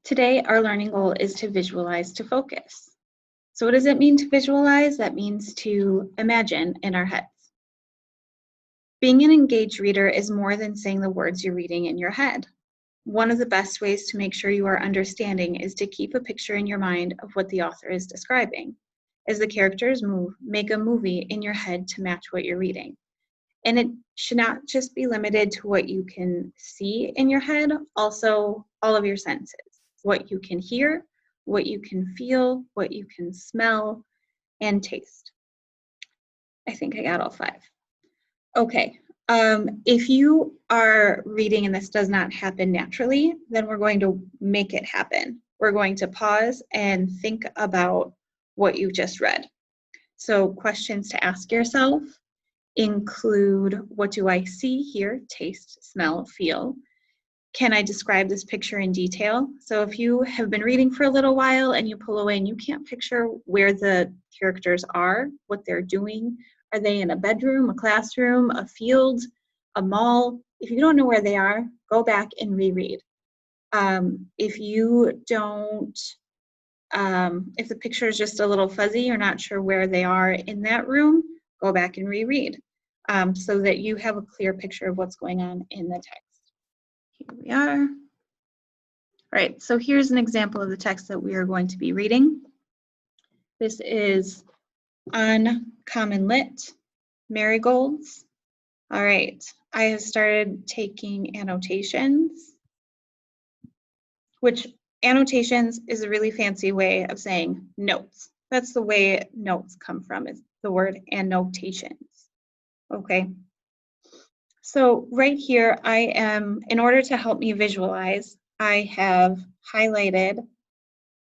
Today, our learning goal is to visualize to focus. So what does it mean to visualize? That means to imagine in our heads. Being an engaged reader is more than saying the words you're reading in your head. One of the best ways to make sure you are understanding is to keep a picture in your mind of what the author is describing. As the characters move, make a movie in your head to match what you're reading. And it should not just be limited to what you can see in your head, also all of your senses. What you can hear, what you can feel, what you can smell, and taste. I think I got all 5. Okay, if you are reading and this does not happen naturally, then we're going to make it happen. We're going to pause and think about what you just read. So questions to ask yourself include, what do I see, hear, taste, smell, feel? Can I describe this picture in detail? So if you have been reading for a little while and you pull away and you can't picture where the characters are, what they're doing, are they in a bedroom, a classroom, a field, a mall? If you don't know where they are, go back and reread. If you don't, if the picture is just a little fuzzy, you're not sure where they are in that room, go back and reread so that you have a clear picture of what's going on in the text. Here we are. All right, so here's an example of the text that we are going to be reading. This is on Common Lit, Marigolds. All right, I have started taking annotations, which annotations is a really fancy way of saying notes. That's the way notes come from, is the word annotations. Okay. So right here, I am, in order to help me visualize, I have highlighted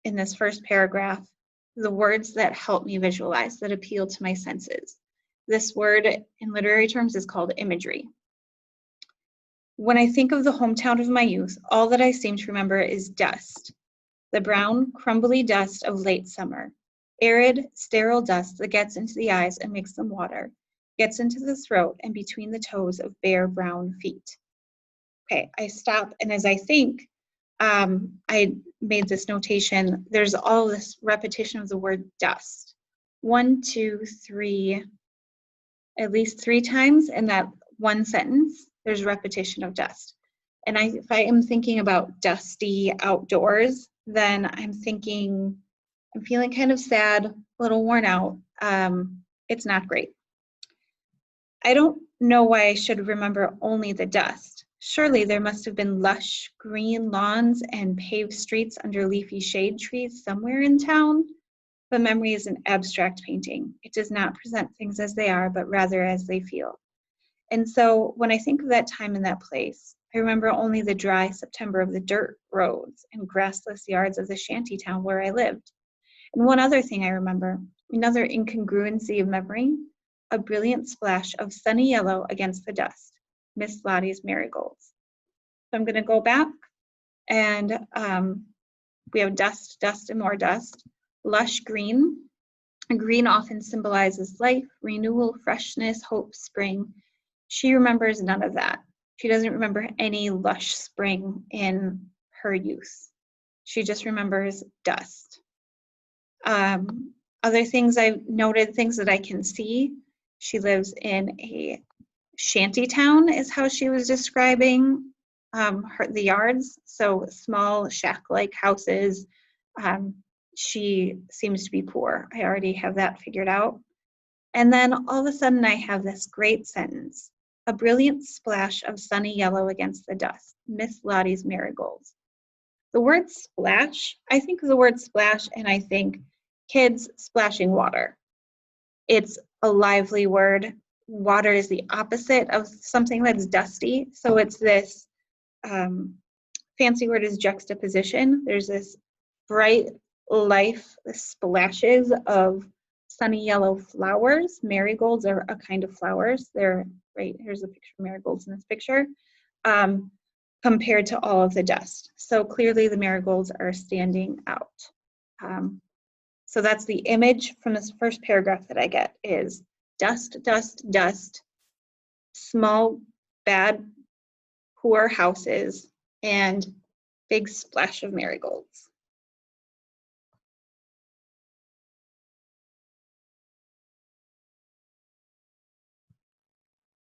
in this first paragraph the words that help me visualize, that appeal to my senses. This word in literary terms is called imagery. When I think of the hometown of my youth, all that I seem to remember is dust, the brown, crumbly dust of late summer, arid, sterile dust that gets into the eyes and makes them water, gets into the throat and between the toes of bare brown feet. Okay, I stop, and as I think, I made this notation, there's all this repetition of the word dust. 1, 2, 3, at least 3 times in that one sentence, there's repetition of dust. And if I am thinking about dusty outdoors, then I'm feeling kind of sad, a little worn out. It's not great. I don't know why I should remember only the dust. Surely there must have been lush green lawns and paved streets under leafy shade trees somewhere in town. But memory is an abstract painting. It does not present things as they are, but rather as they feel. And so when I think of that time and that place, I remember only the dry September of the dirt roads and grassless yards of the shanty town where I lived. And one other thing I remember, another incongruency of memory, a brilliant splash of sunny yellow against the dust, Miss Lottie's marigolds. So I'm going to go back, and we have dust, dust, and more dust. Lush green. Green often symbolizes life, renewal, freshness, hope, spring. She remembers none of that. She doesn't remember any lush spring in her youth. She just remembers dust. Other things I've noted, things that I can see, she lives in a shanty town is how she was describing the yards. So small shack-like houses. She seems to be poor. I already have that figured out. And then all of a sudden I have this great sentence. A brilliant splash of sunny yellow against the dust, Miss Lottie's marigolds. The word splash, I think of the word splash and I think kids splashing water. It's a lively word. Water is the opposite of something that's dusty. So it's this fancy word is juxtaposition. There's this bright life splashes of sunny yellow flowers. Marigolds are a kind of flowers. They're right, here's a picture of marigolds in this picture, compared to all of the dust. So clearly the marigolds are standing out. So that's the image from this first paragraph that I get is dust, dust, dust, small, bad, poor houses, and big splash of marigolds.